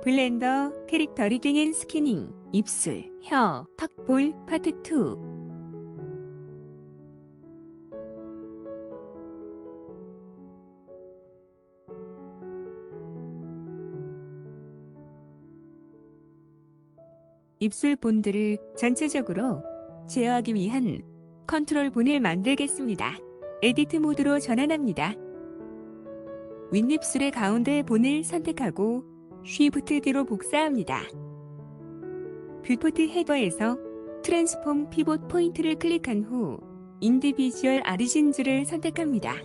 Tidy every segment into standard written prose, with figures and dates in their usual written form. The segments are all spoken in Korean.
블렌더, 캐릭터 리딩 앤 스키닝, 입술, 혀, 턱, 볼, 파트 2. 입술 본드를 전체적으로 제어하기 위한 컨트롤 본을 만들겠습니다. 에디트 모드로 전환합니다. 윗입술의 가운데 본을 선택하고 쉬프트 D로 복사합니다. 뷰포트 헤더에서 트랜스폼 피봇 포인트를 클릭한 후 인디비주얼 아리진즈를 선택합니다.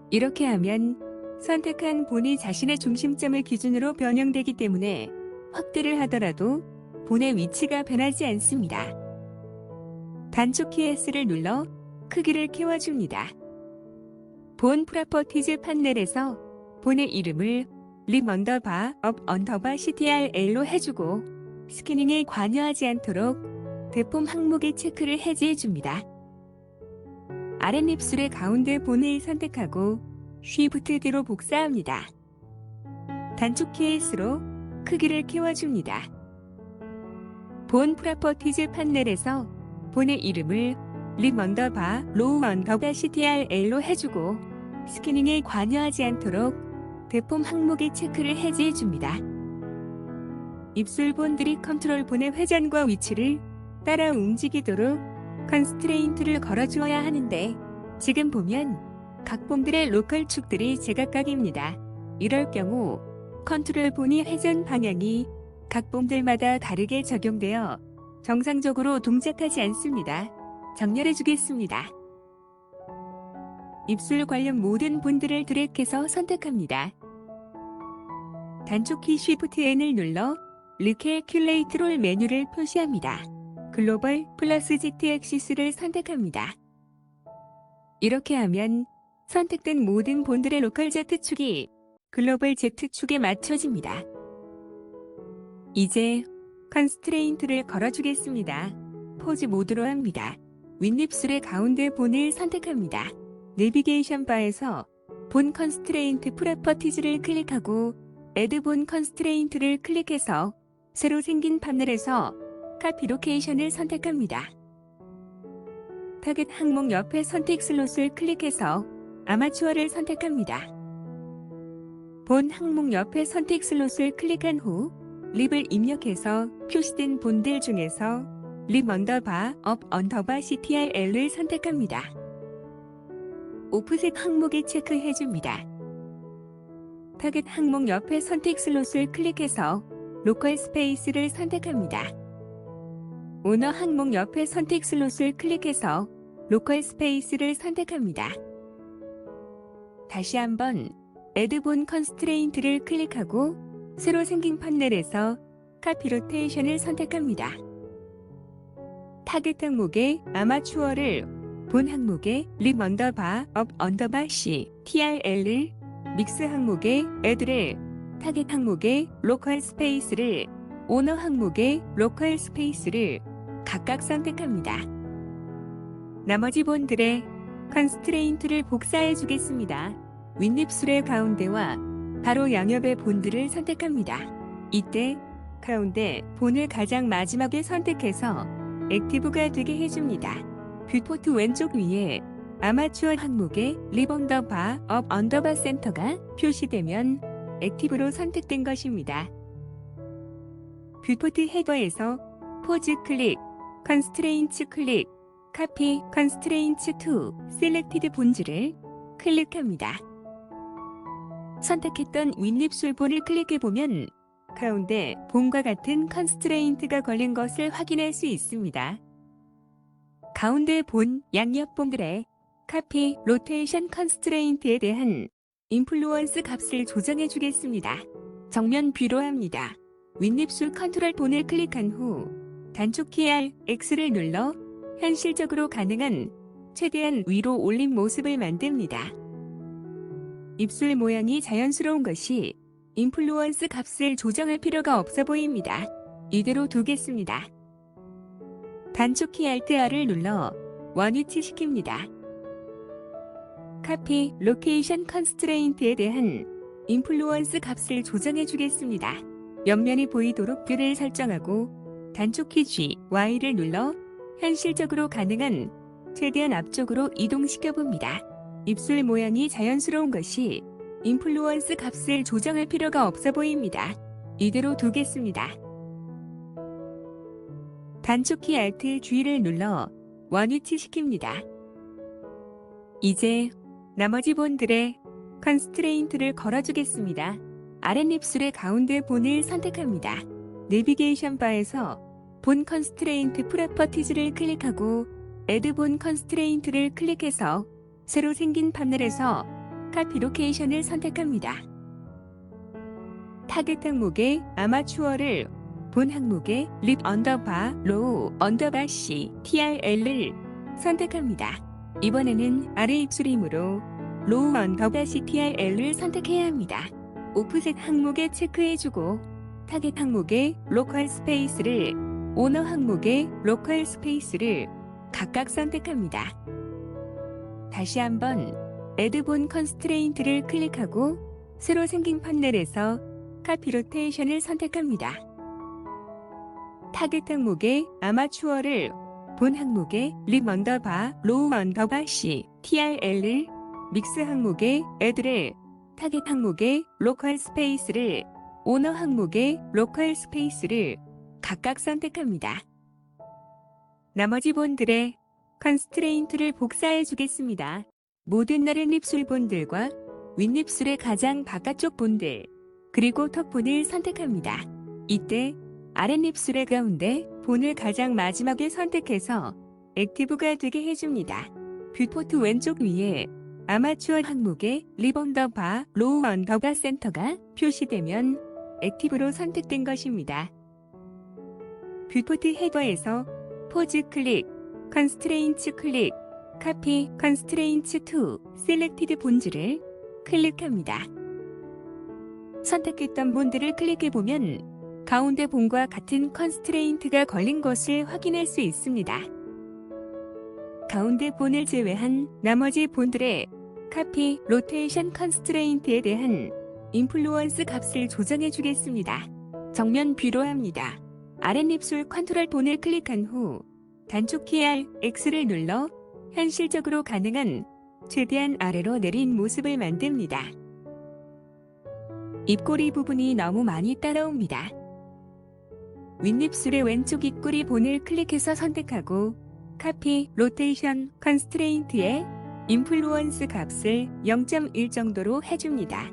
이렇게 하면 선택한 본이 자신의 중심점을 기준으로 변형되기 때문에 확대를 하더라도 본의 위치가 변하지 않습니다. 단축 키 S를 눌러 크기를 키워줍니다. 본 프로퍼티즈 판넬에서 본의 이름을 립 언더바 업 언더바 CTRL로 해주고 스캐닝에 관여하지 않도록 대폼 항목의 체크를 해제해줍니다. 아랫입술의 가운데 본을 선택하고 쉬프트 D로 복사합니다. 단축 키 S로 크기를 키워줍니다. 본 프로퍼티즈 판넬에서 본의 이름을 립 언더바 로우 언더바 CTRL로 해주고 스캐닝에 관여하지 않도록 대폼 항목의 체크를 해제해줍니다. 입술 본들이 컨트롤 본의 회전과 위치를 따라 움직이도록 컨스트레인트를 걸어주어야 하는데 지금 보면 각 본들의 로컬 축들이 제각각입니다. 이럴 경우 컨트롤 본이 회전 방향이 각 본들마다 다르게 적용되어 정상적으로 동작하지 않습니다. 정렬해 주겠습니다. 입술 관련 모든 본들을 드래그해서 선택합니다. 단축키 Shift N을 눌러 리캘큘레이트 롤 메뉴를 표시합니다. 글로벌 플러스 Z 액시스를 선택합니다. 이렇게 하면 선택된 모든 본들의 로컬 Z축이 글로벌 Z축에 맞춰집니다. 이제 컨스트레인트를 걸어주겠습니다. 포즈 모드로 합니다. 윗입술의 가운데 본을 선택합니다. 내비게이션 바에서 본 컨스트레인트 프로퍼티즈를 클릭하고 애드 본 컨스트레인트를 클릭해서 새로 생긴 판넬에서 카피 로케이션을 선택합니다. 타겟 항목 옆에 선택 슬롯을 클릭해서 아마추어를 선택합니다. 본 항목 옆에 선택 슬롯을 클릭한 후 립을 입력해서 표시된 본들 중에서 립 언더바 업 언더바 CTRL을 선택합니다. 오프셋 항목에 체크해줍니다. 타겟 항목 옆에 선택 슬롯을 클릭해서 로컬 스페이스를 선택합니다. 오너 항목 옆에 선택 슬롯을 클릭해서 로컬 스페이스를 선택합니다. 다시 한번 애드 본 컨스트레인트를 클릭하고 새로 생긴 판넬에서 카피 로테이션을 선택합니다. 타겟 항목에 아마추어를, 본 항목에 립 언더바 업 언더바 C, TRL을, 믹스 항목에 애드를, 타겟 항목에 로컬 스페이스를, 오너 항목에 로컬 스페이스를 각각 선택합니다. 나머지 본들의 컨스트레인트를 복사해 주겠습니다. 윗입술의 가운데와 바로 양옆의 본들을 선택합니다. 이때 가운데 본을 가장 마지막에 선택해서 액티브가 되게 해줍니다. 뷰포트 왼쪽 위에 아마추어 항목에 립 언더바 업 언더바 센터가 표시되면 액티브로 선택된 것입니다. 뷰포트 헤더에서 포즈 클릭, 컨스트레인츠 클릭, 카피 컨스트레인츠 투 셀렉티드 본즈를 클릭합니다. 선택했던 윗입술 본을 클릭해보면 가운데 본과 같은 컨스트레인트가 걸린 것을 확인할 수 있습니다. 가운데 본 양옆 본들의 카피 로테이션 컨스트레인트에 대한 인플루언스 값을 조정해 주겠습니다. 정면 뷰로 합니다. 윗입술 컨트롤 본을 클릭한 후 단축 키 X를 눌러 현실적으로 가능한 최대한 위로 올린 모습을 만듭니다. 입술 모양이 자연스러운 것이 인플루언스 값을 조정할 필요가 없어 보입니다. 이대로 두겠습니다. 단축 키 Alt-R을 눌러 원위치 시킵니다. 카피 로케이션 컨스트레인트에 대한 인플루언스 값을 조정해 주겠습니다. 옆면이 보이도록 뷰를 설정하고 단축키 G, Y를 눌러 현실적으로 가능한 최대한 앞쪽으로 이동시켜 봅니다. 입술 모양이 자연스러운 것이 인플루언스 값을 조정할 필요가 없어 보입니다. 이대로 두겠습니다. 단축키 Alt G를 눌러 원위치시킵니다. 이제 나머지 본들의 컨스트레인트를 걸어주겠습니다. 아랫입술의 가운데 본을 선택합니다. 내비게이션 바에서 본 컨스트레인트 프로퍼티즈를 클릭하고 Add 본 컨스트레인트를 클릭해서 새로 생긴 판넬에서 카피 로케이션을 선택합니다. 타겟 항목의 아마추어를 본 항목의 립 언더바 로우 언더바 C TRL을 선택합니다. 이번에는 아래 입술이므로 로우 언더바 C TRL을 선택해야 합니다. 오프셋 항목에 체크해주고 타겟 항목의 로컬 스페이스를 오너 항목의 로컬 스페이스를 각각 선택합니다. 다시 한번 Add 본 컨스트레인트를 클릭하고 새로 생긴 판넬에서 카피 로테이션을 선택합니다. 타겟 항목의 아마추어를 본 항목의 립 언더바 로우 언더바 C TRL을 믹스 항목의 Add를 타겟 항목의 로컬 스페이스를 오너 항목의 로컬 스페이스를 각각 선택합니다. 나머지 본들의 컨스트레인트를 복사해 주겠습니다. 모든 나른 입술 본들과 윗입술의 가장 바깥쪽 본들, 그리고 턱본을 선택합니다. 이때 아랫입술의 가운데 본을 가장 마지막에 선택해서 액티브가 되게 해줍니다. 뷰포트 왼쪽 위에 아마추어 항목의 립 언더바 로우 언더바 센터가 표시되면 액티브로 선택된 것입니다. 뷰포트 헤더에서 포즈 클릭, 컨스트레인츠 클릭, 카피 컨스트레인츠 2 셀렉티드 본즈를 클릭합니다. 선택했던 본들을 클릭해보면 가운데 본과 같은 컨스트레인트가 걸린 것을 확인할 수 있습니다. 가운데 본을 제외한 나머지 본들의 카피 로테이션 컨스트레인트에 대한 인플루언스 값을 조정해 주겠습니다. 정면 뷰로 합니다. 아랫입술 컨트롤 본을 클릭한 후 단축키 X를 눌러 현실적으로 가능한 최대한 아래로 내린 모습을 만듭니다. 입꼬리 부분이 너무 많이 따라옵니다. 윗입술의 왼쪽 입꼬리 본을 클릭해서 선택하고 카피 로테이션 컨스트레인트의 인플루언스 값을 0.1 정도로 해줍니다.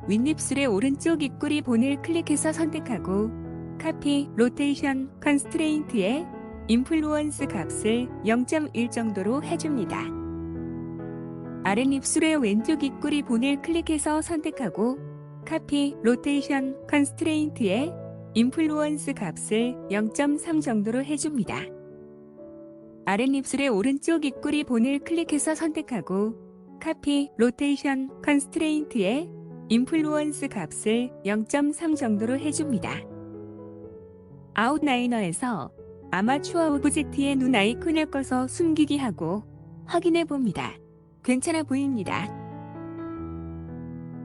윗입술의 오른쪽 입꼬리 본을 클릭해서 선택하고 카피 로테이션 컨스트레인트의 인플루언스 값을 0.1 정도로 해줍니다. 아랫입술의 왼쪽 입꼬리 본을 클릭해서 선택하고 카피 로테이션 컨스트레인트의 인플루언스 값을 0.3 정도로 해줍니다. 아랫입술의 오른쪽 입꼬리 본을 클릭해서 선택하고 카피 로테이션 컨스트레인트의 인플루언스 값을 0.3 정도로 해줍니다. 아웃라이너에서 아마추어 오브젝트의 눈 아이콘을 꺼서 숨기기 하고 확인해 봅니다. 괜찮아 보입니다.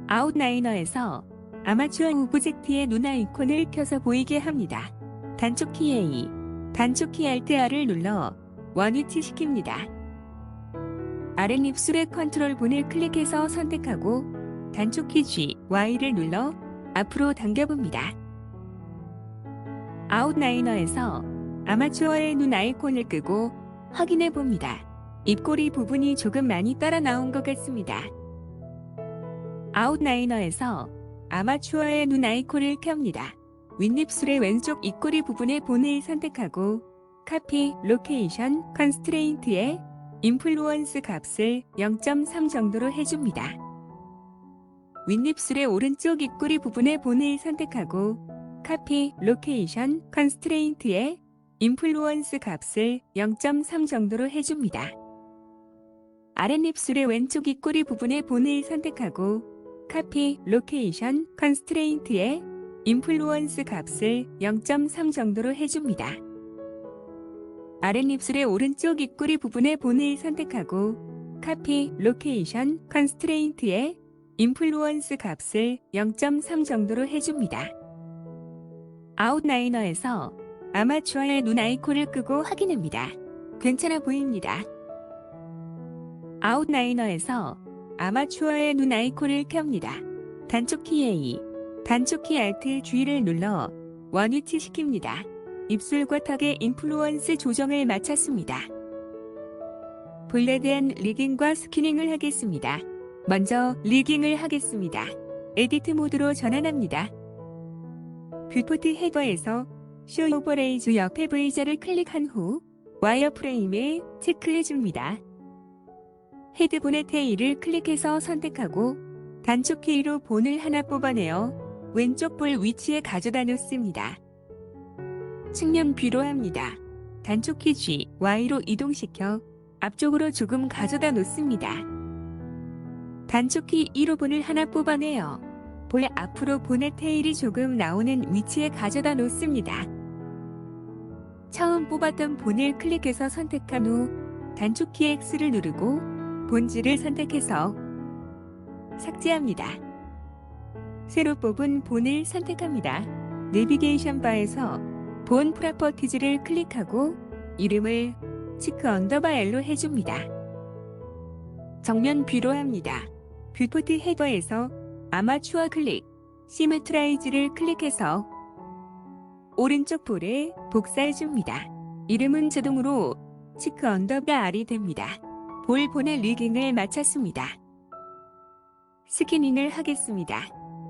아웃라이너에서 아마추어 오브젝트의 눈 아이콘을 켜서 보이게 합니다. 단축키 A, 단축키 Alt R을 눌러 원위치시킵니다. 아랫입술의 컨트롤 본을 클릭해서 선택하고 단축키 G, Y를 눌러 앞으로 당겨봅니다. 아웃라이너에서 아마추어의 눈 아이콘을 끄고 확인해 봅니다. 입꼬리 부분이 조금 많이 따라 나온 것 같습니다. 아웃라이너에서 아마추어의 눈 아이콘을 켭니다. 윗입술의 왼쪽 입꼬리 부분의 본을 선택하고 카피 로케이션 컨스트레인트의 인플루언스 값을 0.3 정도로 해줍니다. 윗입술의 오른쪽 입꼬리 부분의 본을 선택하고 카피 로케이션 컨스트레인트의 인플루언스 값을 0.3 정도로 해줍니다. 아랫입술의 왼쪽 입꼬리 부분의 본을 선택하고 카피 로케이션 컨스트레인트의 인플루언스 값을 0.3 정도로 해줍니다. 아랫입술의 오른쪽 입꼬리 부분의 본을 선택하고 카피 로케이션 컨스트레인트의 인플루언스 값을 0.3 정도로 해줍니다. 아웃라이너에서 아마추어의 눈 아이콘을 끄고 확인합니다. 괜찮아 보입니다. 아웃라이너에서 아마추어의 눈 아이콘을 켭니다. 단축키 A, 단축키 Alt G를 눌러 원위치 시킵니다. 입술과 턱의 인플루언스 조정을 마쳤습니다. 블레드한 리깅과 스키닝을 하겠습니다. 먼저 리깅을 하겠습니다. 에디트 모드로 전환합니다. 뷰포트 헤더에서 쇼 오버레이즈 옆에 V자를 클릭한 후 와이어프레임에 체크해줍니다. 헤드본의 테일을 클릭해서 선택하고 단축키로 본을 하나 뽑아내어 왼쪽 볼 위치에 가져다 놓습니다. 측면 뷰로 합니다. 단축키 G, Y로 이동시켜 앞쪽으로 조금 가져다 놓습니다. 단축키 1로 본을 하나 뽑아내어 볼 앞으로 본의 테일이 조금 나오는 위치에 가져다 놓습니다. 처음 뽑았던 본을 클릭해서 선택한 후 단축키 X를 누르고 본질을 선택해서 삭제합니다. 새로 뽑은 본을 선택합니다. 내비게이션 바에서 본 프로퍼티즈를 클릭하고 이름을 치크 언더바 L로 해줍니다. 정면 뷰로 합니다. 뷰포트 헤더에서 아마추어 클릭, 시메트라이즈를 클릭해서 오른쪽 볼에 복사해줍니다. 이름은 자동으로 치크 언더바 R이 됩니다. 볼 본의 리깅을 마쳤습니다. 스키닝을 하겠습니다.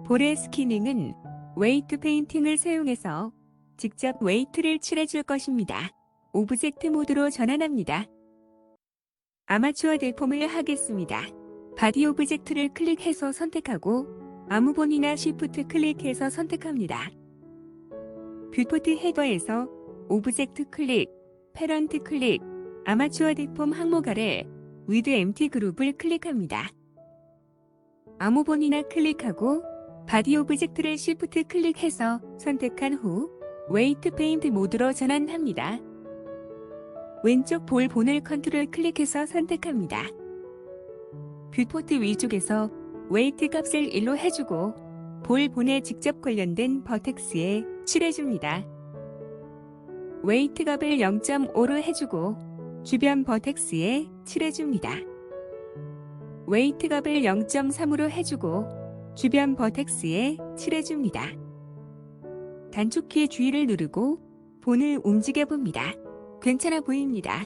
볼의 스키닝은 웨이트 페인팅을 사용해서 직접 웨이트를 칠해줄 것입니다. 오브젝트 모드로 전환합니다. 아마추어 데폼을 하겠습니다. 바디 오브젝트를 클릭해서 선택하고 아무본이나 Shift 클릭해서 선택합니다. 뷰포트 헤더에서 오브젝트 클릭, 패런트 클릭, 아마추어 데폼 항목 아래 위드 엠티 그룹을 클릭합니다. 아무본이나 클릭하고 바디 오브젝트를 Shift 클릭해서 선택한 후 웨이트 페인트 모드로 전환합니다. 왼쪽 볼 본을 컨트롤 클릭해서 선택합니다. 뷰포트 위쪽에서 웨이트 값을 1로 해주고 볼 본에 직접 관련된 버텍스에 칠해줍니다. 웨이트 값을 0.5로 해주고 주변 버텍스에 칠해줍니다. 웨이트 값을 0.3으로 해주고 주변 버텍스에 칠해줍니다. 단축키 G를 누르고 본을 움직여봅니다. 괜찮아 보입니다.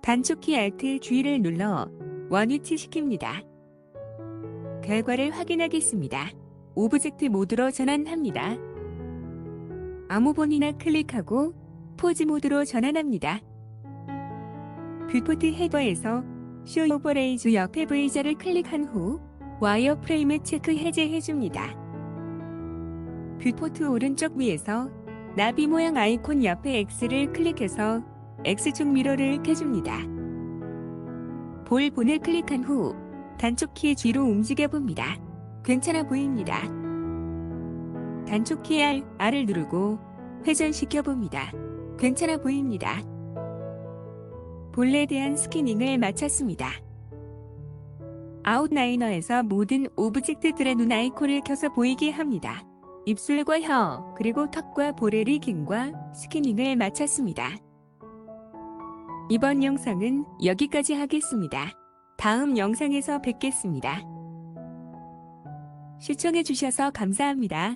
단축키 Alt G를 눌러 원위치 시킵니다. 결과를 확인하겠습니다. 오브젝트 모드로 전환합니다. 아무본이나 클릭하고 포즈 모드로 전환합니다. 뷰포트 헤더에서 쇼 오버레이즈 옆에 V자를 클릭한 후 와이어프레임을 체크 해제해줍니다. 뷰포트 오른쪽 위에서 나비 모양 아이콘 옆에 X를 클릭해서 X축 미러를 켜줍니다. 볼 본을 클릭한 후 단축키 G로 움직여봅니다. 괜찮아 보입니다. 단축키 R을 누르고 회전시켜봅니다. 괜찮아 보입니다. 볼에 대한 스키닝을 마쳤습니다. 아웃라이너에서 모든 오브젝트들의 눈 아이콘을 켜서 보이게 합니다. 입술과 혀, 그리고 턱과 볼의 리깅과 스키닝을 마쳤습니다. 이번 영상은 여기까지 하겠습니다. 다음 영상에서 뵙겠습니다. 시청해주셔서 감사합니다.